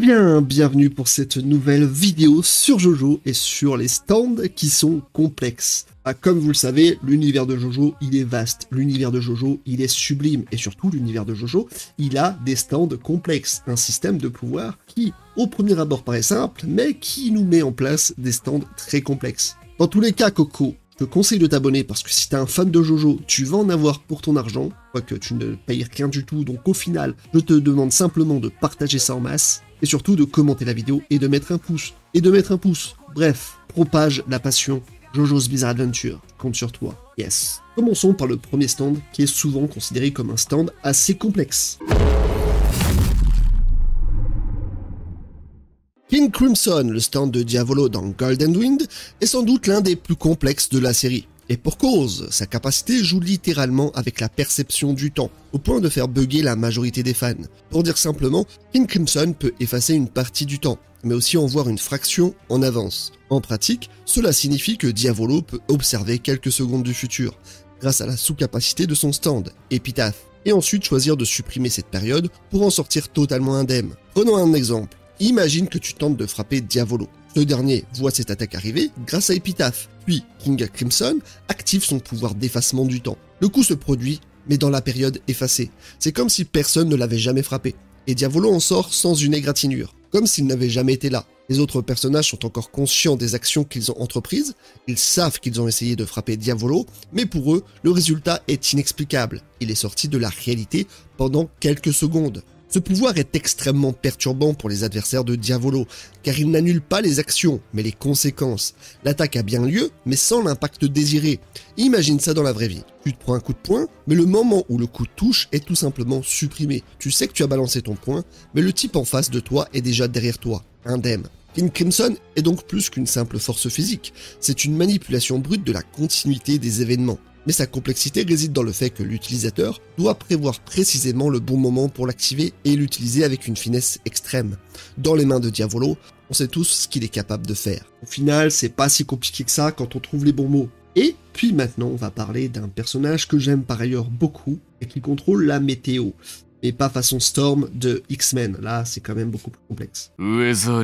bien, bienvenue pour cette nouvelle vidéo sur Jojo et sur les stands qui sont complexes. Comme vous le savez, l'univers de Jojo, il est vaste, l'univers de Jojo, il est sublime, et surtout l'univers de Jojo, il a des stands complexes, un système de pouvoir qui, au premier abord, paraît simple, mais qui nous met en place des stands très complexes. Dans tous les cas, Coco, je te conseille de t'abonner parce que si t'es un fan de Jojo, tu vas en avoir pour ton argent, quoique tu ne payes rien du tout, donc au final, je te demande simplement de partager ça en masse, et surtout de commenter la vidéo et de mettre un pouce. Bref, propage la passion Jojo's Bizarre Adventure. Je compte sur toi. Yes. Commençons par le premier stand, qui est souvent considéré comme un stand assez complexe. King Crimson, le stand de Diavolo dans Golden Wind, est sans doute l'un des plus complexes de la série. Et pour cause, sa capacité joue littéralement avec la perception du temps, au point de faire bugger la majorité des fans. Pour dire simplement, King Crimson peut effacer une partie du temps, mais aussi en voir une fraction en avance. En pratique, cela signifie que Diavolo peut observer quelques secondes du futur, grâce à la sous-capacité de son stand, Epitaph, et ensuite choisir de supprimer cette période pour en sortir totalement indemne. Prenons un exemple. Imagine que tu tentes de frapper Diavolo. Ce dernier voit cette attaque arriver grâce à Epitaph, puis King Crimson active son pouvoir d'effacement du temps. Le coup se produit, mais dans la période effacée. C'est comme si personne ne l'avait jamais frappé, et Diavolo en sort sans une égratignure, comme s'il n'avait jamais été là. Les autres personnages sont encore conscients des actions qu'ils ont entreprises, ils savent qu'ils ont essayé de frapper Diavolo, mais pour eux, le résultat est inexplicable. Il est sorti de la réalité pendant quelques secondes. Ce pouvoir est extrêmement perturbant pour les adversaires de Diavolo, car il n'annule pas les actions, mais les conséquences. L'attaque a bien lieu, mais sans l'impact désiré. Imagine ça dans la vraie vie. Tu te prends un coup de poing, mais le moment où le coup touche est tout simplement supprimé. Tu sais que tu as balancé ton poing, mais le type en face de toi est déjà derrière toi, indemne. King Crimson est donc plus qu'une simple force physique, c'est une manipulation brute de la continuité des événements. Mais sa complexité réside dans le fait que l'utilisateur doit prévoir précisément le bon moment pour l'activer et l'utiliser avec une finesse extrême. Dans les mains de Diavolo, on sait tous ce qu'il est capable de faire. Au final, c'est pas si compliqué que ça quand on trouve les bons mots. Et puis maintenant, on va parler d'un personnage que j'aime par ailleurs beaucoup et qui contrôle la météo. Mais pas façon Storm de X-Men, là c'est quand même beaucoup plus complexe. Weather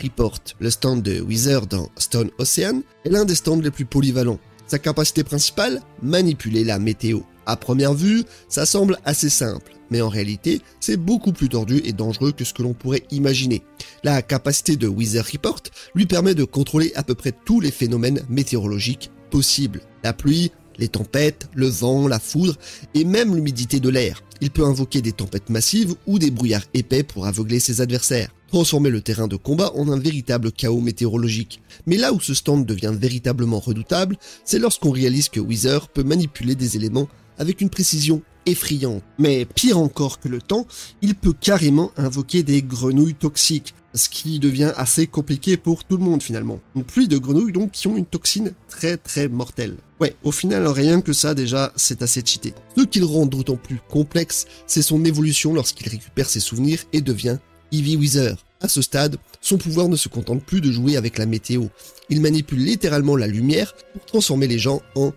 Report, le stand de Weather dans Stone Ocean, est l'un des stands les plus polyvalents. Sa capacité principale, manipuler la météo. À première vue, ça semble assez simple, mais en réalité, c'est beaucoup plus tordu et dangereux que ce que l'on pourrait imaginer. La capacité de Weather Report lui permet de contrôler à peu près tous les phénomènes météorologiques possibles. La pluie, les tempêtes, le vent, la foudre et même l'humidité de l'air. Il peut invoquer des tempêtes massives ou des brouillards épais pour aveugler ses adversaires, transformer le terrain de combat en un véritable chaos météorologique. Mais là où ce stand devient véritablement redoutable, c'est lorsqu'on réalise que Weather peut manipuler des éléments avec une précision effrayante. Mais pire encore que le temps, il peut carrément invoquer des grenouilles toxiques, ce qui devient assez compliqué pour tout le monde finalement. Une pluie de grenouilles donc qui ont une toxine très mortelle. Ouais, au final rien que ça déjà c'est assez cheaté. Ce qui le rend d'autant plus complexe, c'est son évolution lorsqu'il récupère ses souvenirs et devient Heavy Weather. À ce stade, son pouvoir ne se contente plus de jouer avec la météo. Il manipule littéralement la lumière pour transformer les gens en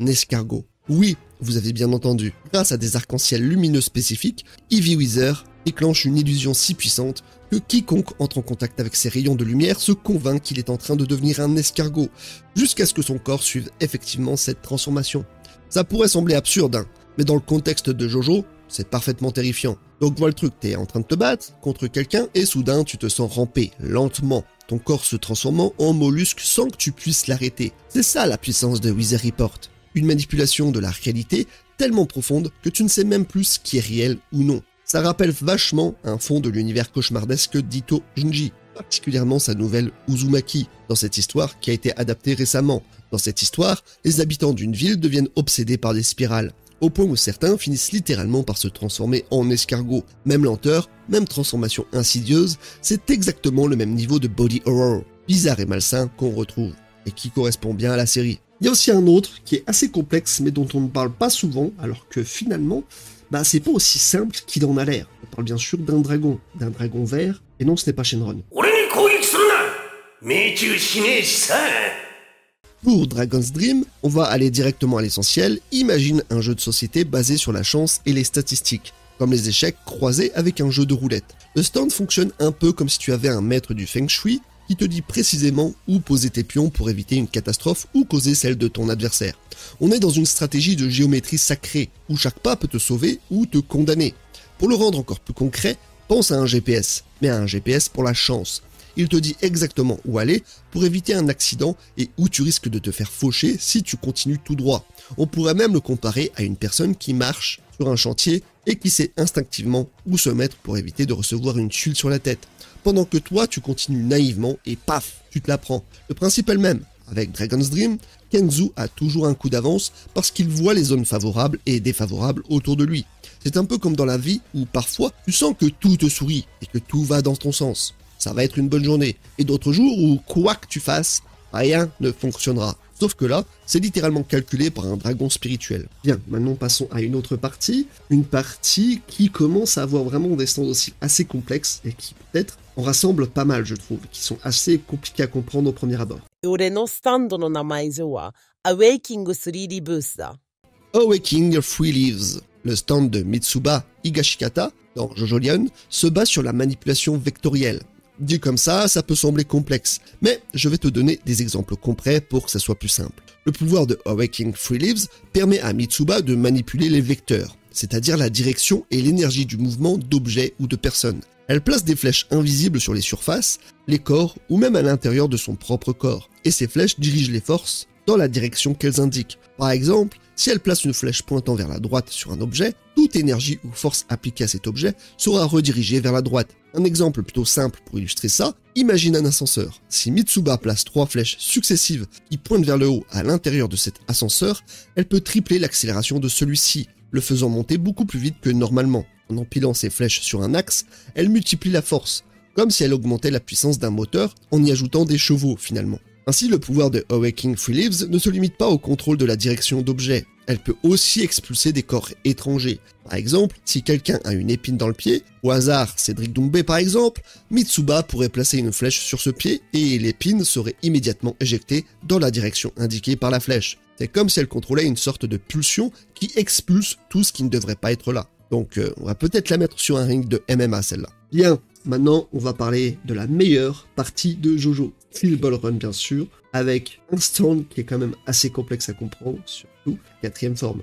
escargots. Oui, vous avez bien entendu. Grâce à des arcs-en-ciel lumineux spécifiques, Heavy Weather déclenche une illusion si puissante que quiconque entre en contact avec ces rayons de lumière se convainc qu'il est en train de devenir un escargot, jusqu'à ce que son corps suive effectivement cette transformation. Ça pourrait sembler absurde, hein, mais dans le contexte de Jojo, c'est parfaitement terrifiant. Donc vois le truc, t'es en train de te battre contre quelqu'un et soudain tu te sens ramper, lentement, ton corps se transformant en mollusque sans que tu puisses l'arrêter. C'est ça la puissance de Weather Report. Une manipulation de la réalité tellement profonde que tu ne sais même plus ce qui est réel ou non. Ça rappelle vachement un fond de l'univers cauchemardesque d'Ito Junji, particulièrement sa nouvelle Uzumaki, dans cette histoire qui a été adaptée récemment. Dans cette histoire, les habitants d'une ville deviennent obsédés par des spirales, au point où certains finissent littéralement par se transformer en escargots. Même lenteur, même transformation insidieuse, c'est exactement le même niveau de body horror, bizarre et malsain qu'on retrouve, et qui correspond bien à la série. Il y a aussi un autre qui est assez complexe mais dont on ne parle pas souvent, alors que finalement, c'est pas aussi simple qu'il en a l'air. On parle bien sûr d'un dragon vert, et non ce n'est pas Shenron. Pour Dragon's Dream, on va aller directement à l'essentiel. Imagine un jeu de société basé sur la chance et les statistiques. comme les échecs croisés avec un jeu de roulette. Le stand fonctionne un peu comme si tu avais un maître du Feng Shui qui te dit précisément où poser tes pions pour éviter une catastrophe ou causer celle de ton adversaire. On est dans une stratégie de géométrie sacrée, où chaque pas peut te sauver ou te condamner. Pour le rendre encore plus concret, pense à un GPS, mais à un GPS pour la chance. Il te dit exactement où aller pour éviter un accident et où tu risques de te faire faucher si tu continues tout droit. On pourrait même le comparer à une personne qui marche sur un chantier et qui sait instinctivement où se mettre pour éviter de recevoir une tuile sur la tête. Pendant que toi, tu continues naïvement et paf, tu te la prends. Le principe est le même. Avec Dragon's Dream, Kenzu a toujours un coup d'avance parce qu'il voit les zones favorables et défavorables autour de lui. C'est un peu comme dans la vie où parfois tu sens que tout te sourit et que tout va dans ton sens. Ça va être une bonne journée. Et d'autres jours où quoi que tu fasses, rien ne fonctionnera. Sauf que là, c'est littéralement calculé par un dragon spirituel. Bien, maintenant passons à une autre partie. Une partie qui commence à avoir vraiment des stands aussi assez complexes et qui peut-être en rassemble pas mal, je trouve, qui sont assez compliqués à comprendre au premier abord. 俺のスタンドの名前上は Awaking 3D ブースだ。 Awaking Three Leaves. Le stand de Mitsuba Higashikata, dans Jojo Lion, se base sur la manipulation vectorielle. Dit comme ça peut sembler complexe, mais je vais te donner des exemples concrets pour que ça soit plus simple. Le pouvoir de Awaking Three Leaves permet à Mitsuba de manipuler les vecteurs, c'est-à-dire la direction et l'énergie du mouvement d'objets ou de personnes. Elle place des flèches invisibles sur les surfaces, les corps ou même à l'intérieur de son propre corps, et ces flèches dirigent les forces dans la direction qu'elles indiquent. Par exemple, si elle place une flèche pointant vers la droite sur un objet, toute énergie ou force appliquée à cet objet sera redirigée vers la droite. Un exemple plutôt simple pour illustrer ça, imagine un ascenseur. Si Mitsuba place 3 flèches successives qui pointent vers le haut à l'intérieur de cet ascenseur, elle peut tripler l'accélération de celui-ci, le faisant monter beaucoup plus vite que normalement. En empilant ces flèches sur un axe, elle multiplie la force, comme si elle augmentait la puissance d'un moteur en y ajoutant des chevaux finalement. Ainsi, le pouvoir de Awaking Three Leaves ne se limite pas au contrôle de la direction d'objets, elle peut aussi expulser des corps étrangers. Par exemple, si quelqu'un a une épine dans le pied, au hasard Cédric Doumbé par exemple, Mitsuba pourrait placer une flèche sur ce pied et l'épine serait immédiatement éjectée dans la direction indiquée par la flèche. C'est comme si elle contrôlait une sorte de pulsion qui expulse tout ce qui ne devrait pas être là. Donc on va peut-être la mettre sur un ring de MMA celle-là. Bien, maintenant on va parler de la meilleure partie de Jojo. Steel Ball Run bien sûr, avec un stand qui est quand même assez complexe à comprendre, surtout 4ème forme.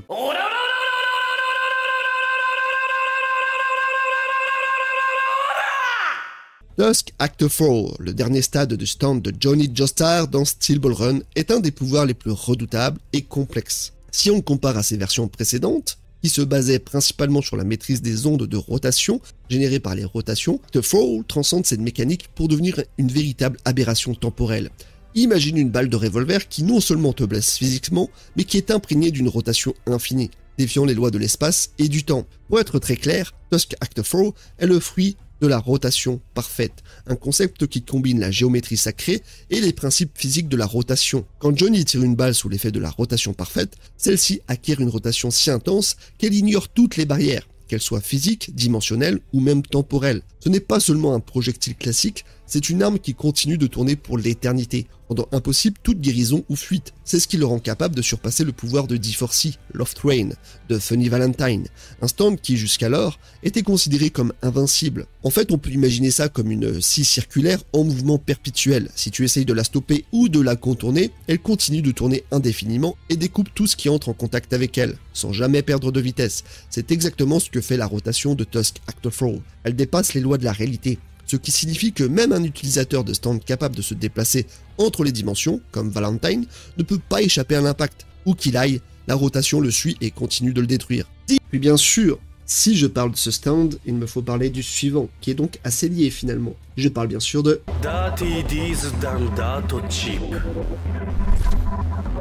Dusk Act 4, le dernier stade du stand de Johnny Joestar dans Steel Ball Run, est un des pouvoirs les plus redoutables et complexes. Si on le compare à ses versions précédentes, qui se basait principalement sur la maîtrise des ondes de rotation générées par les rotations, The Fall transcende cette mécanique pour devenir une véritable aberration temporelle. Imagine une balle de revolver qui non seulement te blesse physiquement, mais qui est imprégnée d'une rotation infinie, défiant les lois de l'espace et du temps. Pour être très clair, Dusk Act 4 est le fruit de la rotation parfaite, un concept qui combine la géométrie sacrée et les principes physiques de la rotation. Quand Johnny tire une balle sous l'effet de la rotation parfaite, celle-ci acquiert une rotation si intense qu'elle ignore toutes les barrières, qu'elles soient physiques, dimensionnelles ou même temporelles. Ce n'est pas seulement un projectile classique, c'est une arme qui continue de tourner pour l'éternité, rendant impossible toute guérison ou fuite. C'est ce qui le rend capable de surpasser le pouvoir de D4C, Love Train, de Funny Valentine, un stand qui jusqu'alors était considéré comme invincible. En fait, on peut imaginer ça comme une scie circulaire en mouvement perpétuel. Si tu essayes de la stopper ou de la contourner, elle continue de tourner indéfiniment et découpe tout ce qui entre en contact avec elle, sans jamais perdre de vitesse. C'est exactement ce que fait la rotation de Dusk Act 4. Elle dépasse les lois de la réalité. Ce qui signifie que même un utilisateur de stand capable de se déplacer entre les dimensions, comme Valentine, ne peut pas échapper à l'impact. Où qu'il aille, la rotation le suit et continue de le détruire. Puis bien sûr, si je parle de ce stand, il me faut parler du suivant, qui est donc assez lié finalement. Je parle bien sûr de Dirty Deeds Done Dirt Cheap.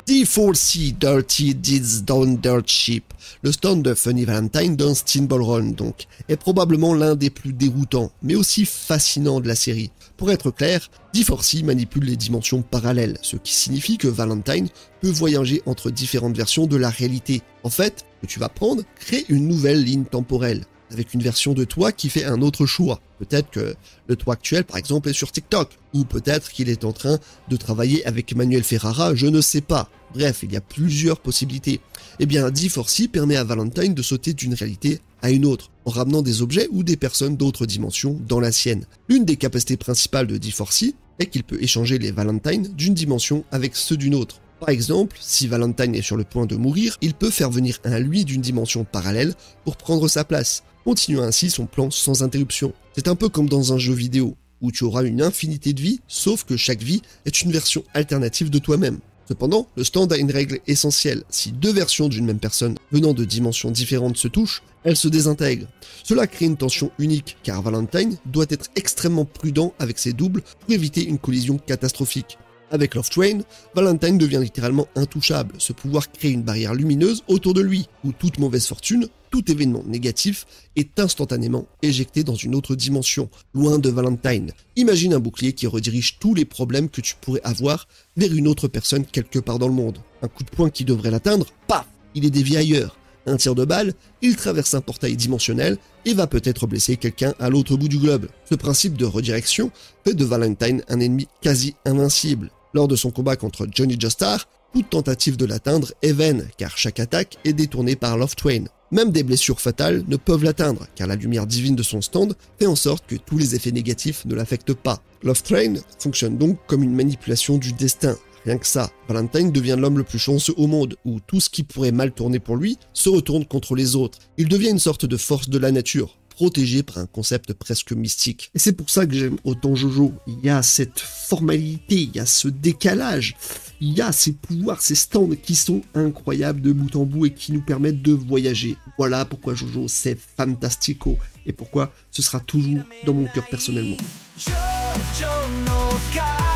D4C Dirty Deeds Done Dirt Cheap, le stand de Funny Valentine dans Steel Ball Run donc, est probablement l'un des plus déroutants, mais aussi fascinants de la série. Pour être clair, D4C manipule les dimensions parallèles, ce qui signifie que Valentine peut voyager entre différentes versions de la réalité. En fait, ce que tu vas prendre crée une nouvelle ligne temporelle. avec une version de toi qui fait un autre choix. Peut-être que le toi actuel, par exemple, est sur TikTok, ou peut-être qu'il est en train de travailler avec Manuel Ferrara, je ne sais pas. Bref, il y a plusieurs possibilités. Eh bien, D4C permet à Valentine de sauter d'une réalité à une autre, en ramenant des objets ou des personnes d'autres dimensions dans la sienne. L'une des capacités principales de D4C est qu'il peut échanger les Valentines d'une dimension avec ceux d'une autre. Par exemple, si Valentine est sur le point de mourir, il peut faire venir un lui d'une dimension parallèle pour prendre sa place, continuant ainsi son plan sans interruption. C'est un peu comme dans un jeu vidéo, où tu auras une infinité de vies, sauf que chaque vie est une version alternative de toi-même. Cependant, le stand a une règle essentielle. Si deux versions d'une même personne venant de dimensions différentes se touchent, elles se désintègrent. Cela crée une tension unique, car Valentine doit être extrêmement prudent avec ses doubles pour éviter une collision catastrophique. Avec Love Train, Valentine devient littéralement intouchable, ce pouvoir crée une barrière lumineuse autour de lui, où toute mauvaise fortune, tout événement négatif est instantanément éjecté dans une autre dimension, loin de Valentine. Imagine un bouclier qui redirige tous les problèmes que tu pourrais avoir vers une autre personne quelque part dans le monde. Un coup de poing qui devrait l'atteindre, paf, il est dévié ailleurs. Un tir de balle, il traverse un portail dimensionnel et va peut-être blesser quelqu'un à l'autre bout du globe. Ce principe de redirection fait de Valentine un ennemi quasi invincible. Lors de son combat contre Johnny Joestar, toute tentative de l'atteindre est vaine, car chaque attaque est détournée par Love Train. Même des blessures fatales ne peuvent l'atteindre, car la lumière divine de son stand fait en sorte que tous les effets négatifs ne l'affectent pas. Love Train fonctionne donc comme une manipulation du destin. Rien que ça, Valentine devient l'homme le plus chanceux au monde, où tout ce qui pourrait mal tourner pour lui se retourne contre les autres. Il devient une sorte de force de la nature, protégé par un concept presque mystique. Et c'est pour ça que j'aime autant Jojo. Il y a cette formalité, il y a ce décalage, il y a ces pouvoirs, ces stands qui sont incroyables de bout en bout et qui nous permettent de voyager. Voilà pourquoi Jojo c'est fantastico et pourquoi ce sera toujours dans mon cœur personnellement. Jojo no